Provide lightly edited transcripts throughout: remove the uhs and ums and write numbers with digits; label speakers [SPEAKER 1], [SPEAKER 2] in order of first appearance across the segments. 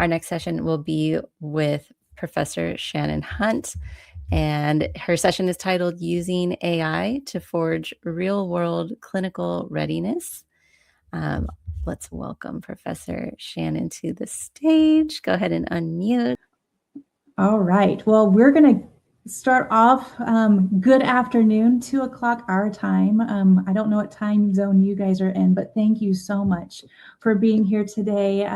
[SPEAKER 1] Our next session will be with Professor Shannon Hunt, and her session is titled Using AI to Forge Real-World Clinical Readiness. Let's welcome Professor Shannon to the stage. Go ahead and unmute.
[SPEAKER 2] All right. Well, we're going to start off. Good afternoon, 2 o'clock our time. I don't know what time zone you guys are in, but thank you so much for being here today.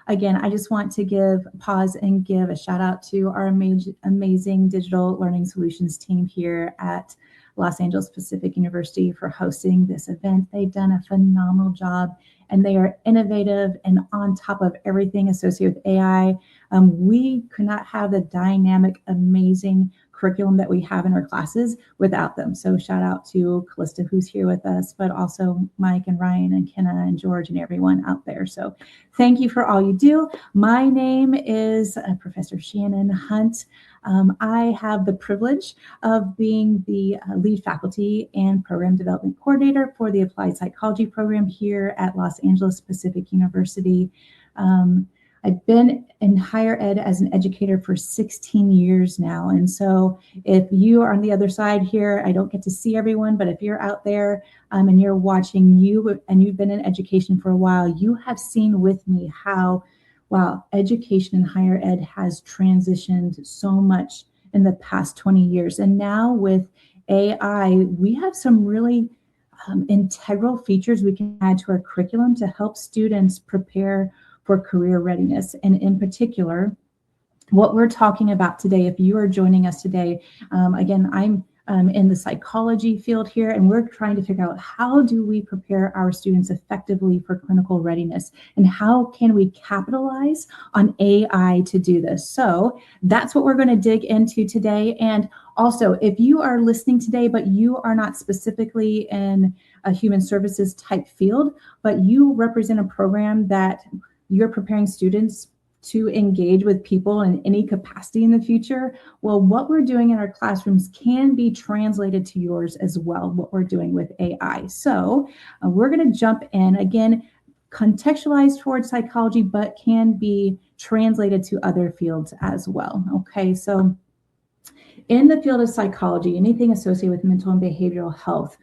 [SPEAKER 2] Again, I just want to pause and give a shout out to our amazing digital learning solutions team here at Los Angeles Pacific University for hosting this event. They've done a phenomenal job, and they are innovative and on top of everything associated with AI. We could not have the dynamic, amazing curriculum that we have in our classes without them. So shout out to Callista, who's here with us, but also Mike and Ryan and Kenna and George and everyone out there. So thank you for all you do. My name is Professor Shannon Hunt. I have the privilege of being the lead faculty and program development coordinator for the Applied Psychology program here at Los Angeles Pacific University. I've been in higher ed as an educator for 16 years now. And so if you are on the other side here, I don't get to see everyone, but if you're out there and you're watching and you've been in education for a while, you have seen with me how, wow, education in higher ed has transitioned so much in the past 20 years. And now with AI, we have some really integral features we can add to our curriculum to help students prepare for career readiness. And in particular, what we're talking about today, if you are joining us today, again, I'm in the psychology field here, and we're trying to figure out how do we prepare our students effectively for clinical readiness, and how can we capitalize on AI to do this. So that's what we're going to dig into today. And also, if you are listening today, but you are not specifically in a human services type field, but you represent a program that you're preparing students to engage with people in any capacity in the future, well, what we're doing in our classrooms can be translated to yours as well, what we're doing with AI. So we're going to jump in, again, contextualized towards psychology, but can be translated to other fields as well. Okay, so in the field of psychology, anything associated with mental and behavioral health,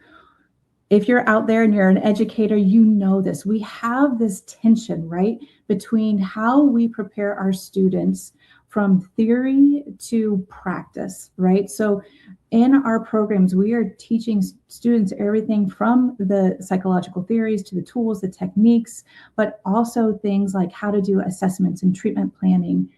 [SPEAKER 2] if you're out there and you're an educator, you know this. We have this tension, right, between how we prepare our students from theory to practice, right? So in our programs, we are teaching students everything from the psychological theories to the tools, the techniques, but also things like how to do assessments and treatment planning,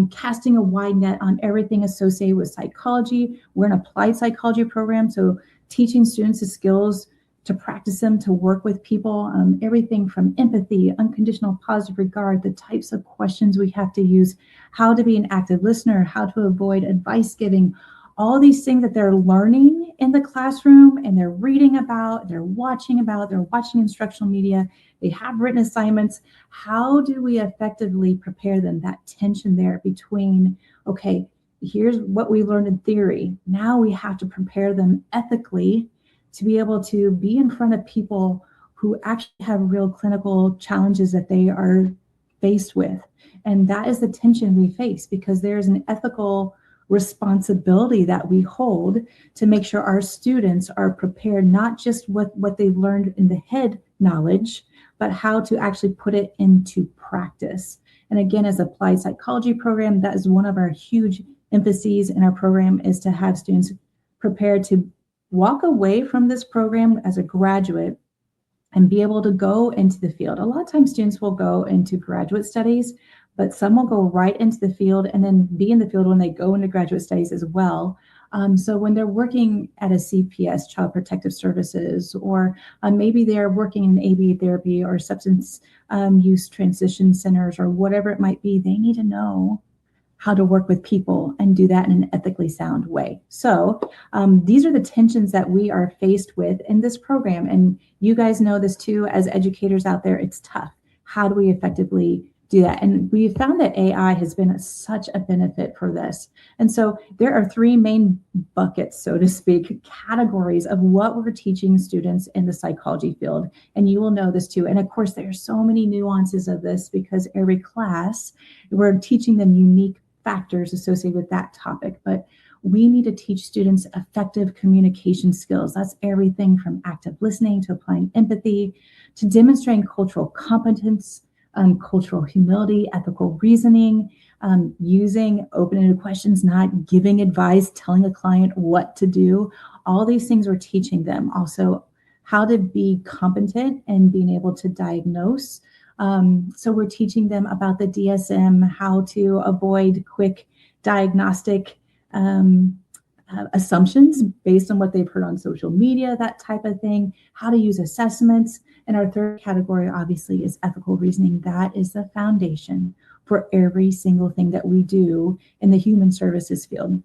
[SPEAKER 2] casting a wide net on everything associated with psychology. We're an applied psychology program, so teaching students the skills to practice them, to work with people, everything from empathy, unconditional positive regard, the types of questions we have to use, how to be an active listener, how to avoid advice giving, all these things that they're learning in the classroom and they're reading about, they're watching instructional media, they have written assignments. How do we effectively prepare them? That tension there between, okay, here's what we learned in theory. Now we have to prepare them ethically to be able to be in front of people who actually have real clinical challenges that they are faced with. And that is the tension we face, because there's an ethical responsibility that we hold to make sure our students are prepared, not just with what they've learned in the head knowledge, but how to actually put it into practice. And again, as applied psychology program, that is one of our huge emphases in our program, is to have students prepared to walk away from this program as a graduate and be able to go into the field. A lot of times students will go into graduate studies, but some will go right into the field and then be in the field when they go into graduate studies as well. So when they're working at a CPS, Child Protective Services, or maybe they're working in ABA therapy or substance use transition centers or whatever it might be, they need to know how to work with people and do that in an ethically sound way. So these are the tensions that we are faced with in this program. And you guys know this too, as educators out there, it's tough. How do we effectively do that. And we found that AI has been such a benefit for this. And so there are three main buckets, so to speak, categories of what we're teaching students in the psychology field. And you will know this too. And of course, there are so many nuances of this because every class, we're teaching them unique factors associated with that topic. But we need to teach students effective communication skills. That's everything from active listening to applying empathy to demonstrating cultural competence, cultural humility, ethical reasoning, using open-ended questions, not giving advice, telling a client what to do. All these things we're teaching them. Also, how to be competent and being able to diagnose. So we're teaching them about the DSM, how to avoid quick diagnostic assumptions based on what they've heard on social media, that type of thing, how to use assessments. And our third category, obviously, is ethical reasoning. That is the foundation for every single thing that we do in the human services field.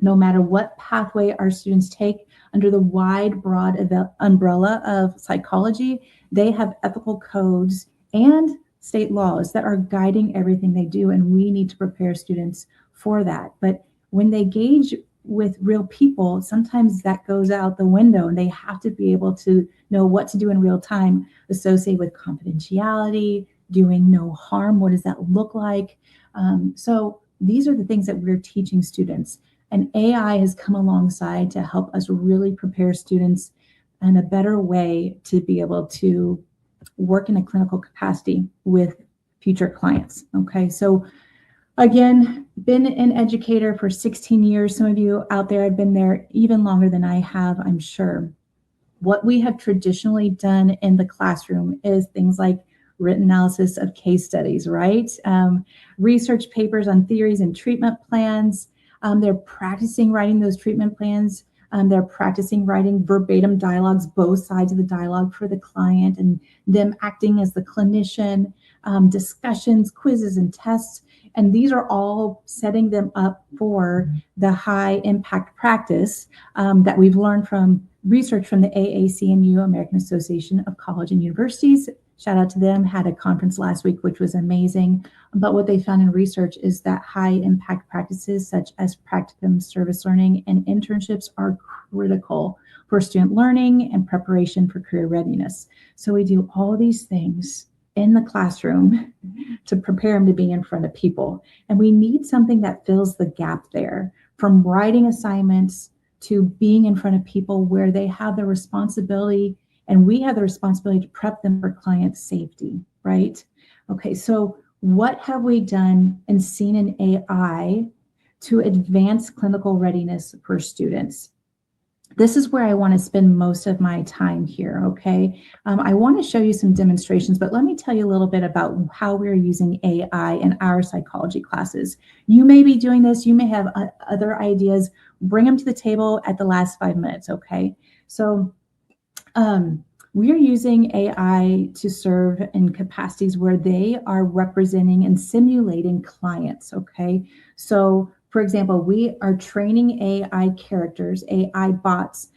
[SPEAKER 2] No matter what pathway our students take under the wide, broad umbrella of psychology, they have ethical codes and state laws that are guiding everything they do. And we need to prepare students for that. But when they engage with real people, sometimes that goes out the window and they have to be able to know what to do in real time associated with confidentiality, doing no harm. What does that look like? So these are the things that we're teaching students. And AI has come alongside to help us really prepare students in a better way to be able to work in a clinical capacity with future clients. Okay, so again, been an educator for 16 years. Some of you out there have been there even longer than I have, I'm sure. What we have traditionally done in the classroom is things like written analysis of case studies, right? Research papers on theories and treatment plans. They're practicing writing those treatment plans. They're practicing writing verbatim dialogues, both sides of the dialogue for the client, and them acting as the clinician, discussions, quizzes, and tests. And these are all setting them up for the high impact practice that we've learned from research from the AAC&U, American Association of College and Universities. Shout out to them, had a conference last week, which was amazing. But what they found in research is that high impact practices such as practicum, service learning, and internships are critical for student learning and preparation for career readiness. So we do all of these things in the classroom to prepare them to be in front of people. And we need something that fills the gap there, from writing assignments to being in front of people where they have the responsibility and we have the responsibility to prep them for client safety, right? Okay, so what have we done and seen in AI to advance clinical readiness for students? This is where I want to spend most of my time here, okay? I want to show you some demonstrations, but let me tell you a little bit about how we're using AI in our psychology classes. You may be doing this, you may have other ideas, bring them to the table at the last 5 minutes, okay? So we are using AI to serve in capacities where they are representing and simulating clients, okay? So for example, we are training AI characters, AI bots,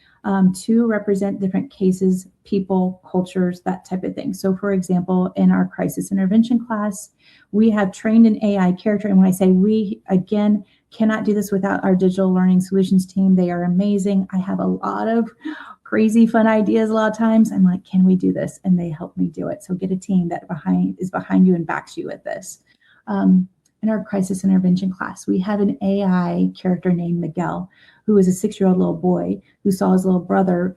[SPEAKER 2] to represent different cases, people, cultures, that type of thing. So for example, in our crisis intervention class, we have trained an AI character. And when I say we, again, cannot do this without our digital learning solutions team. They are amazing. I have a lot of crazy fun ideas a lot of times. I'm like, can we do this? And they help me do it. So get a team that is behind you and backs you with this. In our crisis intervention class, we have an AI character named Miguel, who is a 6-year-old little boy who saw his little brother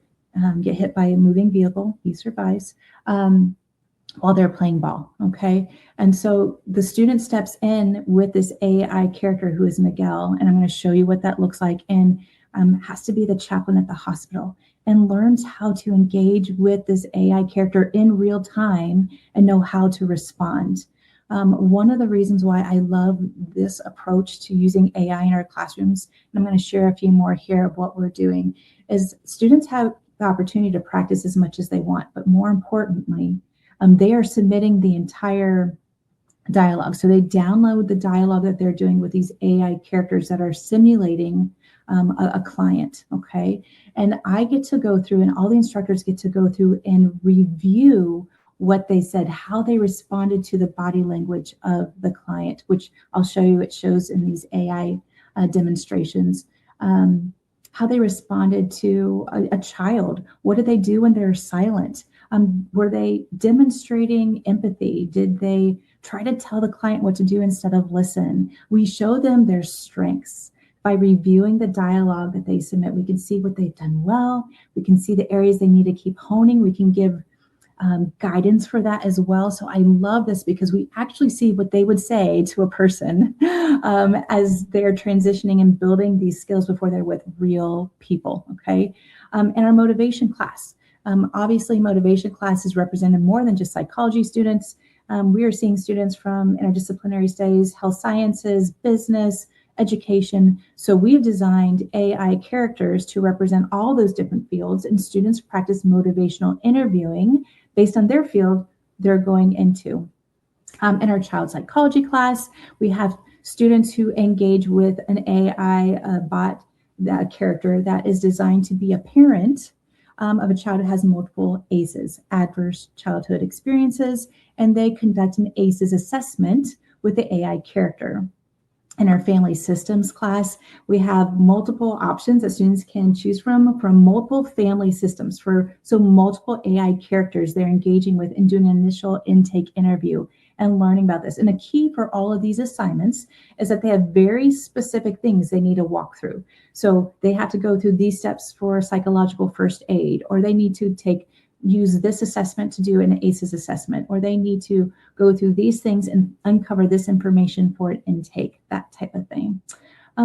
[SPEAKER 2] get hit by a moving vehicle. He survives while they're playing ball, okay? And so the student steps in with this AI character who is Miguel, and I'm going to show you what that looks like, and has to be the chaplain at the hospital, and learns how to engage with this AI character in real time and know how to respond. One of the reasons why I love this approach to using AI in our classrooms, and I'm going to share a few more here of what we're doing, is students have the opportunity to practice as much as they want, but more importantly, they are submitting the entire dialogue. So they download the dialogue that they're doing with these AI characters that are simulating a client, okay? And I get to go through, and all the instructors get to go through and review what they said, how they responded to the body language of the client, which I'll show you, it shows in these AI demonstrations. How they responded to a child. What did they do when they're silent? Were they demonstrating empathy? Did they try to tell the client what to do instead of listen? We show them their strengths. By reviewing the dialogue that they submit, we can see what they've done well. We can see the areas they need to keep honing. We can give guidance for that as well. So I love this because we actually see what they would say to a person as they're transitioning and building these skills before they're with real people, okay? In our motivation class, obviously motivation class is represented more than just psychology students. We are seeing students from interdisciplinary studies, health sciences, business, education. So we've designed AI characters to represent all those different fields, and students practice motivational interviewing based on their field they're going into. In our child psychology class, we have students who engage with an AI bot character that is designed to be a parent of a child who has multiple ACEs, adverse childhood experiences, and they conduct an ACEs assessment with the AI character. In our family systems class, we have multiple options that students can choose from multiple family systems so multiple AI characters they're engaging with and doing an initial intake interview and learning about this. And a key for all of these assignments is that they have very specific things they need to walk through. So they have to go through these steps for psychological first aid, or they need to use this assessment to do an ACEs assessment, or they need to go through these things and uncover this information for an intake, that type of thing.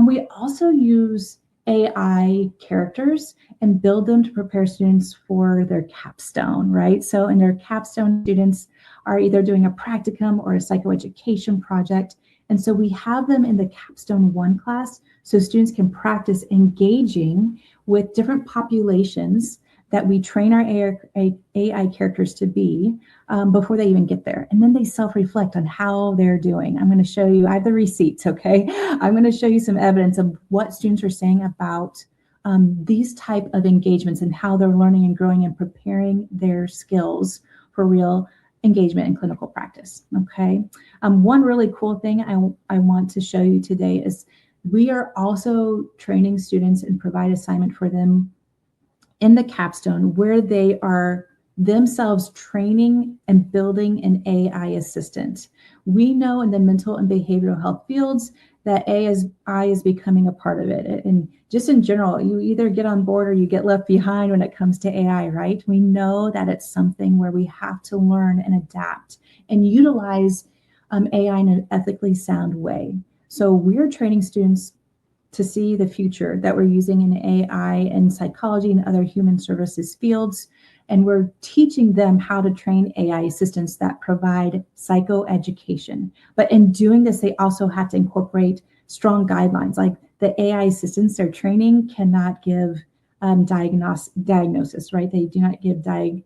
[SPEAKER 2] We also use AI characters and build them to prepare students for their capstone, right? So in their capstone, students are either doing a practicum or a psychoeducation project. And so we have them in the Capstone 1 class so students can practice engaging with different populations that we train our AI characters to be before they even get there. And then they self-reflect on how they're doing. I'm going to show you, I have the receipts, okay? I'm going to show you some evidence of what students are saying about these type of engagements and how they're learning and growing and preparing their skills for real engagement in clinical practice, okay? One really cool thing I want to show you today is we are also training students and provide assignment for them in the capstone where they are themselves training and building an AI assistant. We know in the mental and behavioral health fields that AI is becoming a part of it. And just in general, you either get on board or you get left behind when it comes to AI, right? We know that it's something where we have to learn and adapt and utilize AI in an ethically sound way. So we're training students to see the future that we're using in AI and psychology and other human services fields. And we're teaching them how to train AI assistants that provide psychoeducation. But in doing this, they also have to incorporate strong guidelines. Like the AI assistants they're training cannot give diagnosis, right? They do not give diagnostic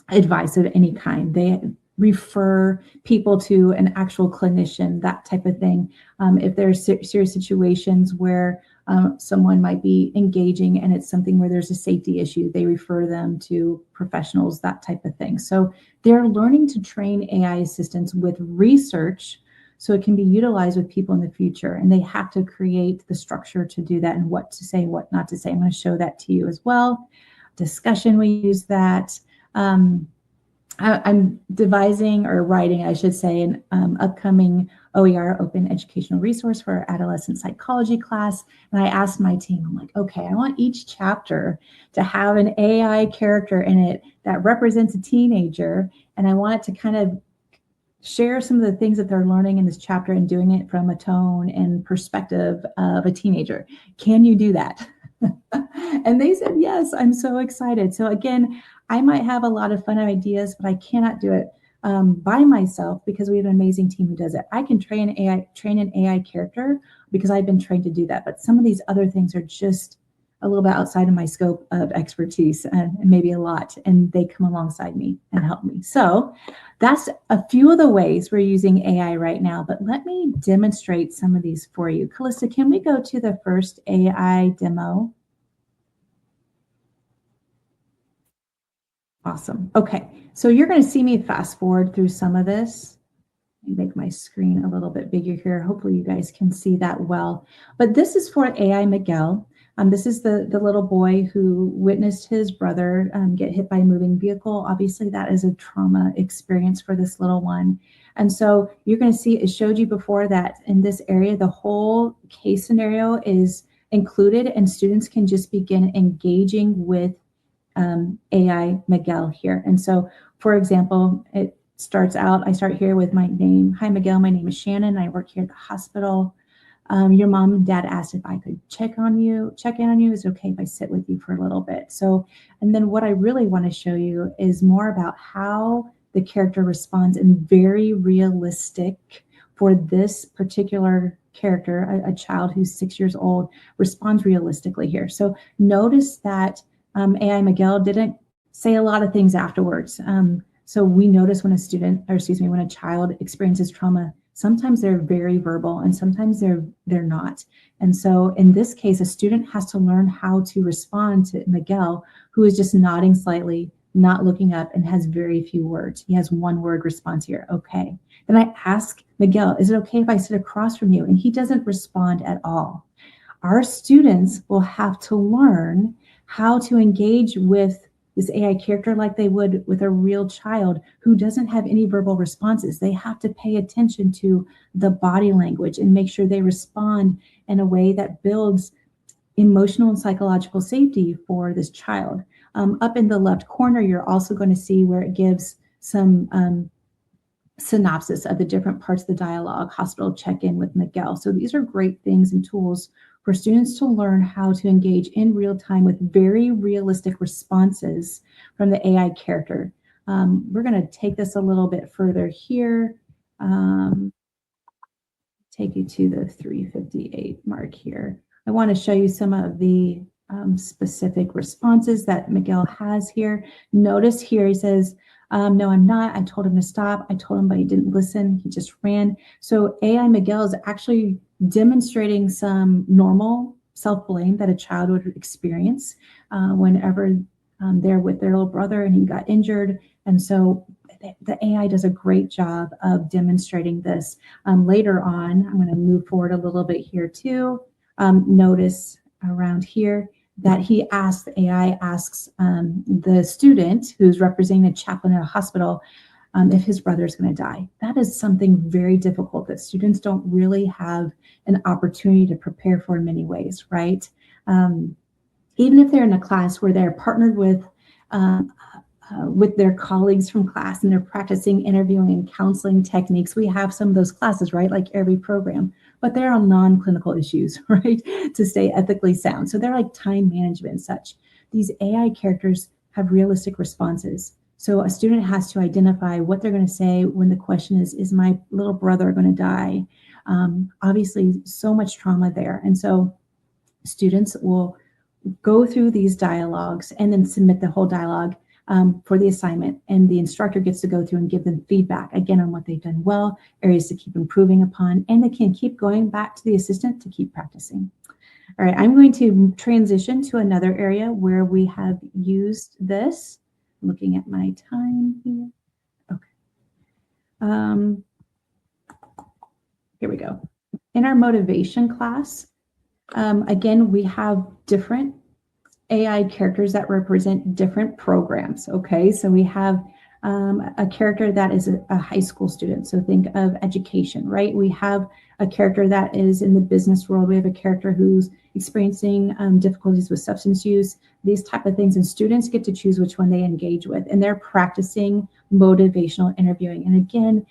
[SPEAKER 2] advice of any kind. They refer people to an actual clinician, that type of thing. If there's serious situations where someone might be engaging and it's something where there's a safety issue, they refer them to professionals, that type of thing. So they're learning to train AI assistants with research so it can be utilized with people in the future. And they have to create the structure to do that and what to say, what not to say. I'm going to show that to you as well. Discussion, we use that. I'm devising or writing, I should say, an upcoming OER, Open Educational Resource for our adolescent psychology class. And I asked my team, I'm like, okay, I want each chapter to have an AI character in it that represents a teenager. And I want it to kind of share some of the things that they're learning in this chapter and doing it from a tone and perspective of a teenager. Can you do that? And they said, yes, I'm so excited. So again, I might have a lot of fun ideas, but I cannot do it by myself because we have an amazing team who does it. I can train an AI character because I've been trained to do that. But some of these other things are just a little bit outside of my scope of expertise and maybe a lot, and they come alongside me and help me. So that's a few of the ways we're using AI right now, but let me demonstrate some of these for you. Calista, can we go to the first AI demo? Awesome. Okay, so you're going to see me fast forward through some of this. Make my screen a little bit bigger here. Hopefully you guys can see that well. But this is for AI Miguel. This is the little boy who witnessed his brother get hit by a moving vehicle. Obviously, that is a trauma experience for this little one. And so you're going to see, it showed you before that in this area, the whole case scenario is included, and students can just begin engaging with AI Miguel here. And so, for example, it starts out, I start here with my name. Hi, Miguel. My name is Shannon. I work here at the hospital. Your mom and dad asked if I could check in on you. Is it okay if I sit with you for a little bit? So, and then what I really want to show you is more about how the character responds in very realistic for this particular character, a child who's 6 years old, responds realistically here. So notice that AI Miguel didn't say a lot of things afterwards. So we notice when when a child experiences trauma, sometimes they're very verbal and sometimes they're not. And so in this case, a student has to learn how to respond to Miguel, who is just nodding slightly, not looking up, and has very few words. He has one word response here, okay. Then I ask Miguel, is it okay if I sit across from you? And he doesn't respond at all. Our students will have to learn how to engage with this AI character like they would with a real child who doesn't have any verbal responses. They have to pay attention to the body language and make sure they respond in a way that builds emotional and psychological safety for this child. Up in the left corner, you're also going to see where it gives some synopsis of the different parts of the dialogue, hospital check-in with Miguel. So these are great things and tools for students to learn how to engage in real time with very realistic responses from the AI character. We're going to take this a little bit further here. Take you to the 358 mark here. I want to show you some of the specific responses that Miguel has here. Notice here he says, no, I'm not. I told him to stop. I told him, but he didn't listen. He just ran. So AI Miguel is actually demonstrating some normal self-blame that a child would experience whenever they're with their little brother and he got injured. And so the AI does a great job of demonstrating this. Later on, I'm going to move forward a little bit here too. Notice around here that the AI asks the student who's representing a chaplain at a hospital if his brother is going to die. That is something very difficult that students don't really have an opportunity to prepare for in many ways, right? Even if they're in a class where they're partnered with their colleagues from class and they're practicing interviewing and counseling techniques. We have some of those classes, right? Like every program, but they're on non-clinical issues, right? To stay ethically sound. So they're like time management and such. These AI characters have realistic responses. So a student has to identify what they're going to say when the question is my little brother going to die? Obviously, so much trauma there. And so students will go through these dialogues and then submit the whole dialogue for the assignment, and the instructor gets to go through and give them feedback again on what they've done well, areas to keep improving upon, and they can keep going back to the assistant to keep practicing. All right, I'm going to transition to another area where we have used this. Looking at my time here. Okay. Here we go. In our motivation class, again, we have different AI characters that represent different programs, okay? So we have a character that is a high school student, so think of education, right? We have a character that is in the business world. We have a character who's experiencing difficulties with substance use, these type of things, and students get to choose which one they engage with, and they're practicing motivational interviewing. And again,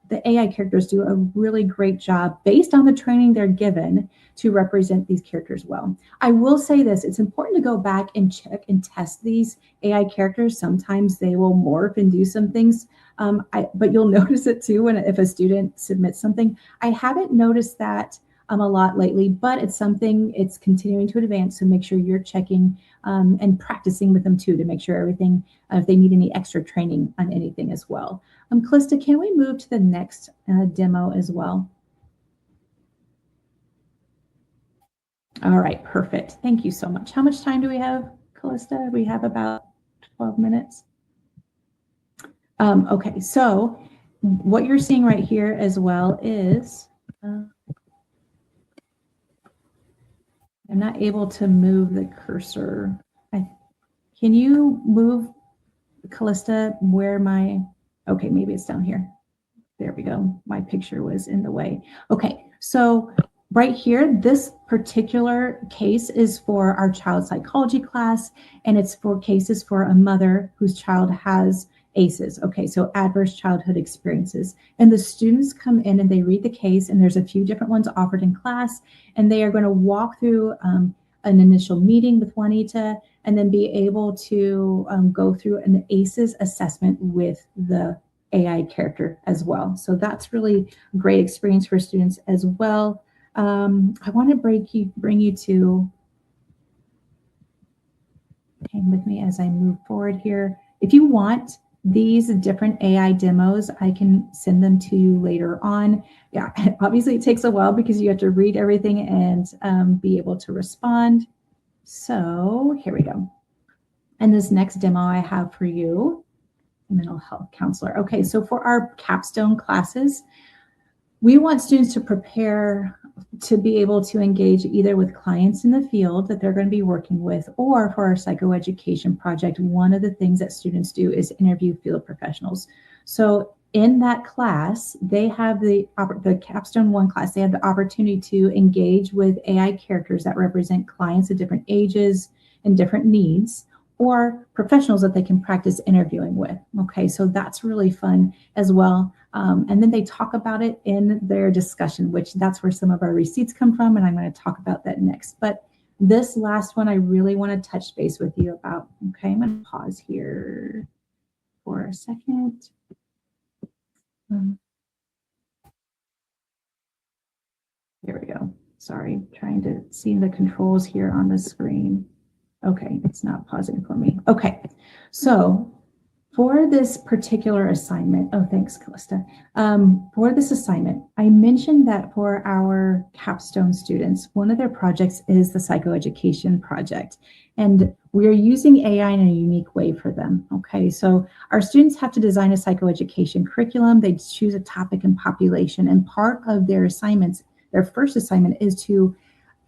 [SPEAKER 2] the AI characters do a really great job based on the training they're given to represent these characters well. I will say this, it's important to go back and check and test these AI characters. Sometimes they will morph and do some things, but you'll notice it too if a student submits something. I haven't noticed that a lot lately, but it's something, it's continuing to advance, so make sure you're checking and practicing with them too to make sure everything, if they need any extra training on anything as well. Callista, can we move to the next demo as well? All right, perfect. Thank you so much. How much time do we have, Callista? We have about 12 minutes. Okay, so what you're seeing right here as well is, I'm not able to move the cursor. Can you move, Callista, where my, okay, maybe it's down here. There we go. My picture was in the way. Okay, so right here, this particular case is for our child psychology class, and it's for cases for a mother whose child has ACEs. Okay, so adverse childhood experiences. And the students come in and they read the case, and there's a few different ones offered in class, and they are going to walk through an initial meeting with Juanita, and then be able to go through an ACEs assessment with the AI character as well. So that's really a great experience for students as well. I want to bring you to, hang with me as I move forward here. If you want these different AI demos, I can send them to you later on. Yeah, obviously it takes a while because you have to read everything and be able to respond. So here we go. And this next demo I have for you, mental health counselor. Okay, so for our capstone classes, we want students to prepare to be able to engage either with clients in the field that they're going to be working with, or for our psychoeducation project, one of the things that students do is interview field professionals. So in that class, they have the capstone 1 class, they have the opportunity to engage with AI characters that represent clients of different ages and different needs, or professionals that they can practice interviewing with. Okay, so that's really fun as well. And then they talk about it in their discussion, which that's where some of our receipts come from, and I'm going to talk about that next. But this last one I really want to touch base with you about. Okay, I'm going to pause here for a second. Here we go. Sorry, trying to see the controls here on the screen. Okay, it's not pausing for me. Okay, so for this particular assignment, oh, thanks, Callista. For this assignment, I mentioned that for our capstone students, one of their projects is the psychoeducation project. And we're using AI in a unique way for them, okay? So our students have to design a psychoeducation curriculum. They choose a topic and population, and part of their assignments, their first assignment is to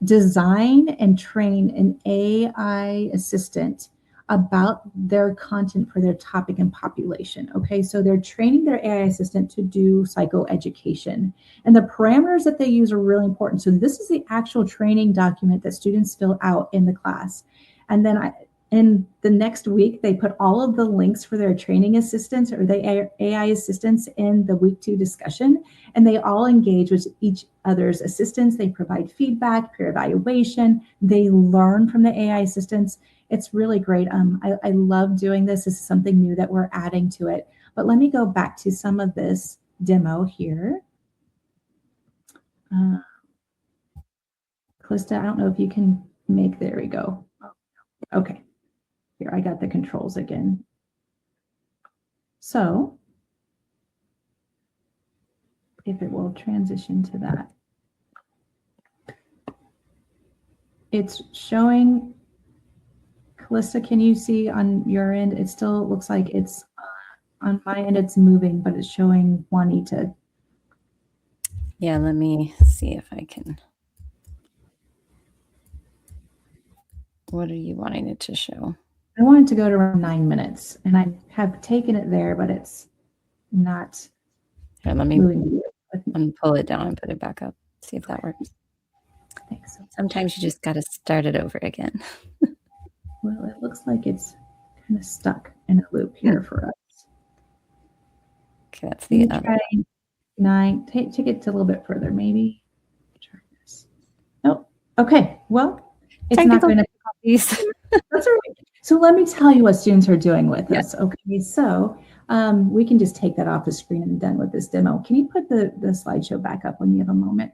[SPEAKER 2] design and train an AI assistant about their content for their topic and population. Okay, so they're training their AI assistant to do psychoeducation. And the parameters that they use are really important. So this is the actual training document that students fill out in the class. And then in the next week, they put all of the links for their training assistants or the AI assistants in the week 2 discussion, and they all engage with each other's assistants. They provide feedback, peer evaluation. They learn from the AI assistants. It's really great. I love doing this. This is something new that we're adding to it. But let me go back to some of this demo here. Callista, I don't know if you can make, there we go. Okay. Here, I got the controls again. So if it will transition to that. It's showing, Callista, can you see on your end? It still looks like it's, on my end it's moving, but it's showing Juanita.
[SPEAKER 1] Yeah, let me see if I can. What are you wanting it to show?
[SPEAKER 2] I want it to go to around 9 minutes, and I have taken it there, but it's not.
[SPEAKER 1] Here, let me pull it down and put it back up. See if that works.
[SPEAKER 2] Thanks.
[SPEAKER 1] Sometimes you just got to start it over again.
[SPEAKER 2] Well, it looks like it's kind of stuck in a loop here for us.
[SPEAKER 1] Okay, that's the other.
[SPEAKER 2] Try 9. Take it a little bit further, maybe. Try this. Nope. Okay. Well, it's not going to. That's all right. So let me tell you what students are doing with us. Okay, so we can just take that off the screen and done with this demo. Can you put the slideshow back up when you have a moment?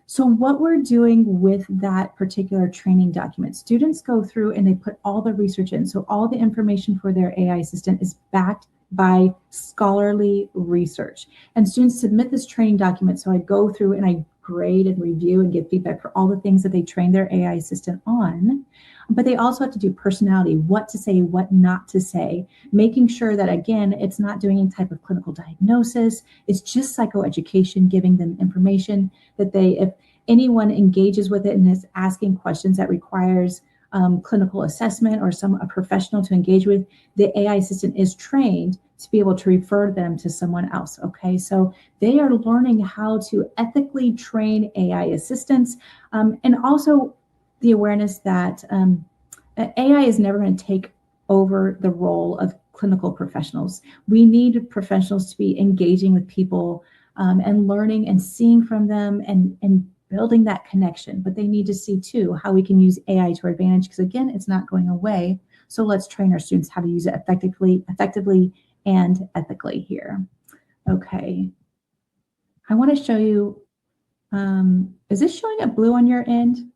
[SPEAKER 2] So what we're doing with that particular training document, students go through and they put all the research in. So all the information for their AI assistant is backed by scholarly research. And students submit this training document. So I go through and I grade and review and give feedback for all the things that they train their AI assistant on. But they also have to do personality, what to say, what not to say, making sure that, again, it's not doing any type of clinical diagnosis. It's just psychoeducation, giving them information that if anyone engages with it and is asking questions that requires clinical assessment or a professional to engage with, the AI assistant is trained to be able to refer them to someone else. Okay, so they are learning how to ethically train AI assistants, and also the awareness that AI is never going to take over the role of clinical professionals. We need professionals to be engaging with people and learning and seeing from them and building that connection. But they need to see too how we can use AI to our advantage, because again, it's not going away. So let's train our students how to use it effectively and ethically here. Okay. I want to show you, is this showing up blue on your end,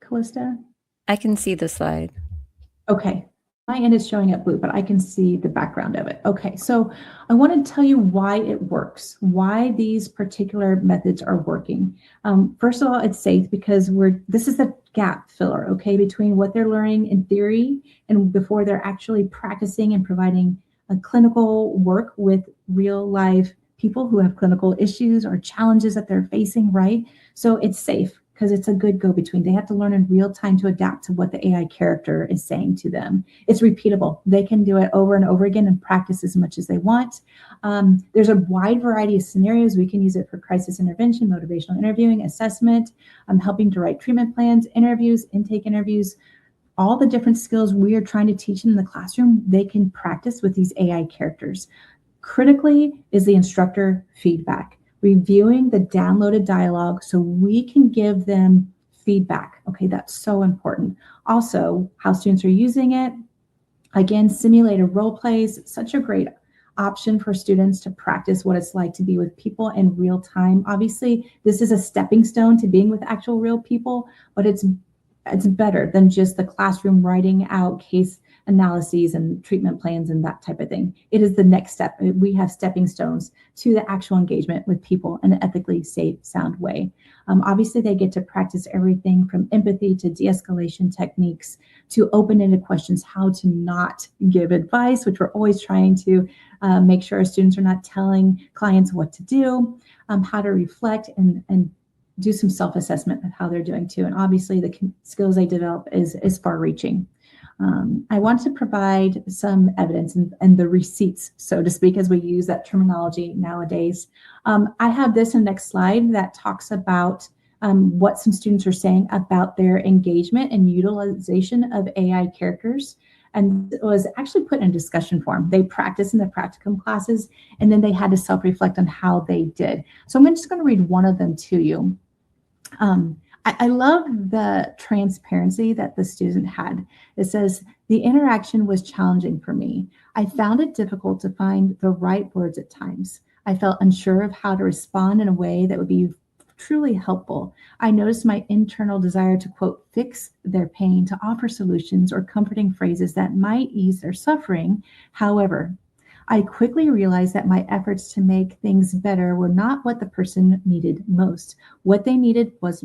[SPEAKER 2] Callista?
[SPEAKER 1] I can see the slide.
[SPEAKER 2] Okay. My end is showing up blue, but I can see the background of it. Okay, so I want to tell you why it works, why these particular methods are working. First of all, it's safe because this is the gap filler, okay, between what they're learning in theory and before they're actually practicing and providing a clinical work with real life people who have clinical issues or challenges that they're facing, right? So it's safe because it's a good go-between. They have to learn in real time to adapt to what the AI character is saying to them. It's repeatable. They can do it over and over again and practice as much as they want. There's a wide variety of scenarios. We can use it for crisis intervention, motivational interviewing, assessment, helping to write treatment plans, interviews, intake interviews, all the different skills we are trying to teach them in the classroom, they can practice with these AI characters. Critically is the instructor feedback, reviewing the downloaded dialogue so we can give them feedback. Okay, that's so important. Also, how students are using it. Again, simulated role plays, such a great option for students to practice what it's like to be with people in real time. Obviously, this is a stepping stone to being with actual real people, but it's better than just the classroom writing out case analyses and treatment plans and that type of thing. It is the next step. We have stepping stones to the actual engagement with people in an ethically safe, sound way. Obviously, they get to practice everything from empathy to de-escalation techniques to open-ended questions, how to not give advice, which we're always trying to make sure our students are not telling clients what to do, how to reflect and do some self-assessment of how they're doing too. And obviously the skills they develop is far-reaching. I want to provide some evidence and the receipts, so to speak, as we use that terminology nowadays. I have this in the next slide that talks about what some students are saying about their engagement and utilization of AI characters. And it was actually put in discussion form. They practiced in the practicum classes, and then they had to self-reflect on how they did. So I'm just going to read one of them to you. I love the transparency that the student had. It says, the interaction was challenging for me. I found it difficult to find the right words at times. I felt unsure of how to respond in a way that would be truly helpful. I noticed my internal desire to, quote, fix their pain, to offer solutions or comforting phrases that might ease their suffering. However, I quickly realized that my efforts to make things better were not what the person needed most. What they needed was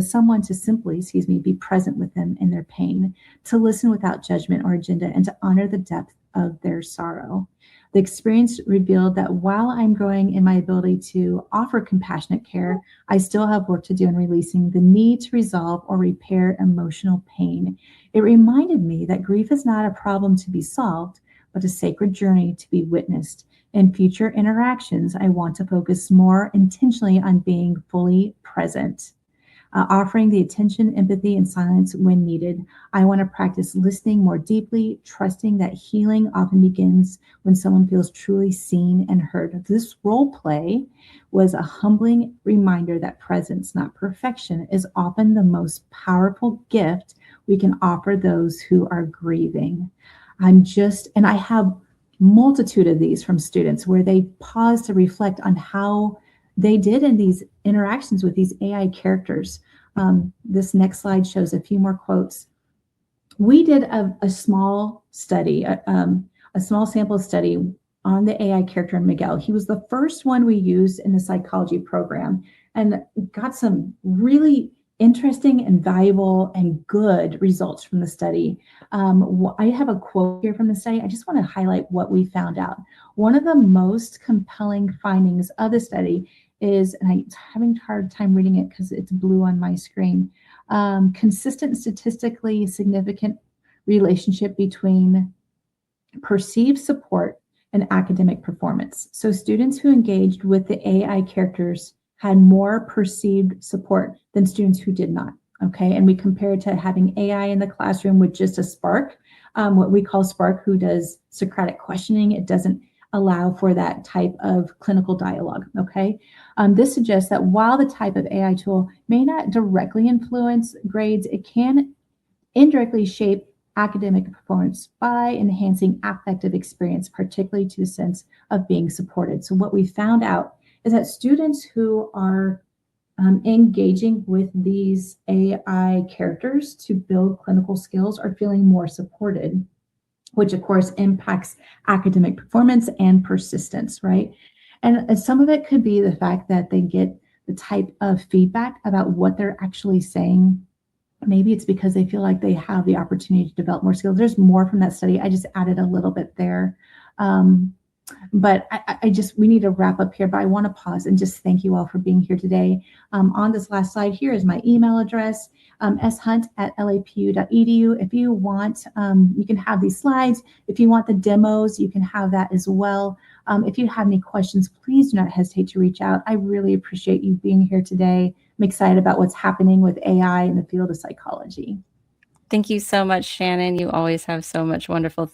[SPEAKER 2] someone to simply, be present with them in their pain, to listen without judgment or agenda, and to honor the depth of their sorrow. The experience revealed that while I'm growing in my ability to offer compassionate care, I still have work to do in releasing the need to resolve or repair emotional pain. It reminded me that grief is not a problem to be solved, but a sacred journey to be witnessed. In future interactions, I want to focus more intentionally on being fully present, offering the attention, empathy, and silence when needed. I want to practice listening more deeply, trusting that healing often begins when someone feels truly seen and heard. This role play was a humbling reminder that presence, not perfection, is often the most powerful gift we can offer those who are grieving. And I have multitude of these from students where they pause to reflect on how they did in these interactions with these AI characters. This next slide shows a few more quotes. We did a small study, a small sample study on the AI character in Miguel. He was the first one we used in the psychology program. and got some really interesting and valuable and good results from the study. I have a quote here from the study. I just want to highlight what we found out. One of the most compelling findings of the study is, and I'm having a hard time reading it because it's blue on my screen, consistent statistically significant relationship between perceived support and academic performance. So students who engaged with the AI characters had more perceived support than students who did not. Okay, and we compare it to having AI in the classroom with just a Spark, what we call Spark, who does Socratic questioning. It doesn't allow for that type of clinical dialogue. Okay, this suggests that while the type of AI tool may not directly influence grades, it can indirectly shape academic performance by enhancing affective experience, particularly to the sense of being supported. So what we found out is that students who are engaging with these AI characters to build clinical skills are feeling more supported, which of course impacts academic performance and persistence, right? And some of it could be the fact that they get the type of feedback about what they're actually saying. Maybe it's because they feel like they have the opportunity to develop more skills. There's more from that study. I just added a little bit there. But we need to wrap up here, but I want to pause and just thank you all for being here today. On this last slide here is my email address, shunt@lapu.edu. If you want, you can have these slides. If you want the demos, you can have that as well. If you have any questions, please do not hesitate to reach out. I really appreciate you being here today. I'm excited about what's happening with AI in the field of psychology.
[SPEAKER 1] Thank you so much, Shannon. You always have so much wonderful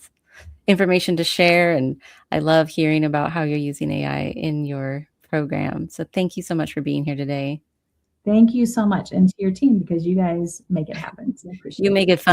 [SPEAKER 1] information to share, and I love hearing about how you're using AI in your program. So thank you so much for being here today.
[SPEAKER 2] Thank you so much, and to your team, because you guys make it happen. So I appreciate it.
[SPEAKER 1] You make it fun.